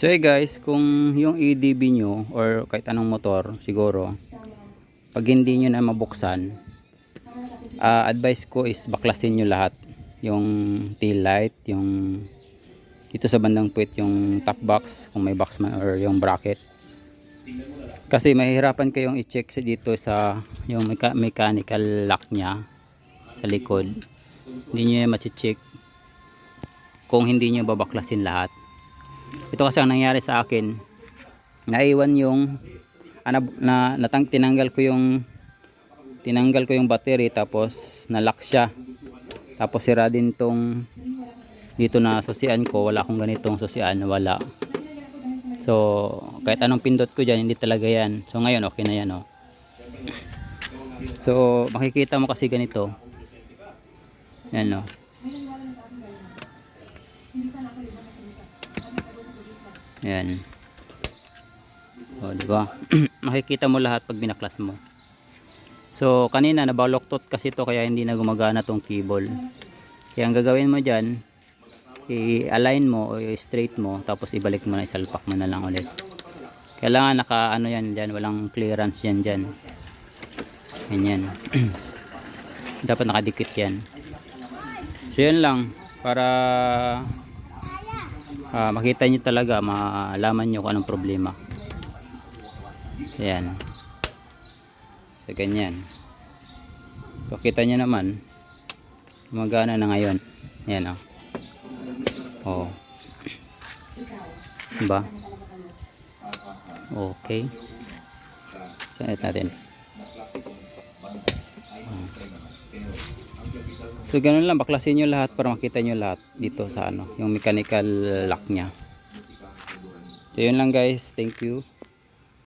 So hey guys, kung yung EDB nyo or kahit anong motor siguro, pag hindi nyo na mabuksan, advice ko is baklasin nyo lahat. Yung tail light, yung dito sa bandang puwit, yung top box kung may box man, or yung bracket. Kasi mahihirapan kayong i-check dito sa yung mechanical lock nya sa likod. Hindi nyo yan ma-check kung hindi nyo babaklasin lahat. Ito kasi ang nangyari sa akin, naiwan yung tinanggal ko yung battery, tapos na-lock siya, tapos sira din tong dito na susian ko. Wala akong ganitong susian, wala. So kahit anong pindot ko dyan, hindi talaga yan. So ngayon okay na yan, oh. So makikita mo kasi ganito yan, oh. Yan. O, di ba? Makikita mo lahat pag binaklas mo. So, kanina nabaloktot kasi ito, kaya hindi na gumagana tong cable. Kaya ang gagawin mo diyan, i-align mo o i-straight mo, tapos ibalik mo na, isalpak mo na lang ulit. Kailangan naka ano yan diyan, walang clearance yan diyan. Ganyan. Dapat nakadikit yan. So, yan lang para makita nyo talaga, malaman nyo kung anong problema. Ayan. So ganyan. So kita nyo naman, gumagana na ngayon. Ayan, oh. Diba? Okay. Sanit natin. So ganun lang, baklasin nyo lahat para makita nyo lahat dito sa yung mechanical lock nya. So yun lang guys, thank you.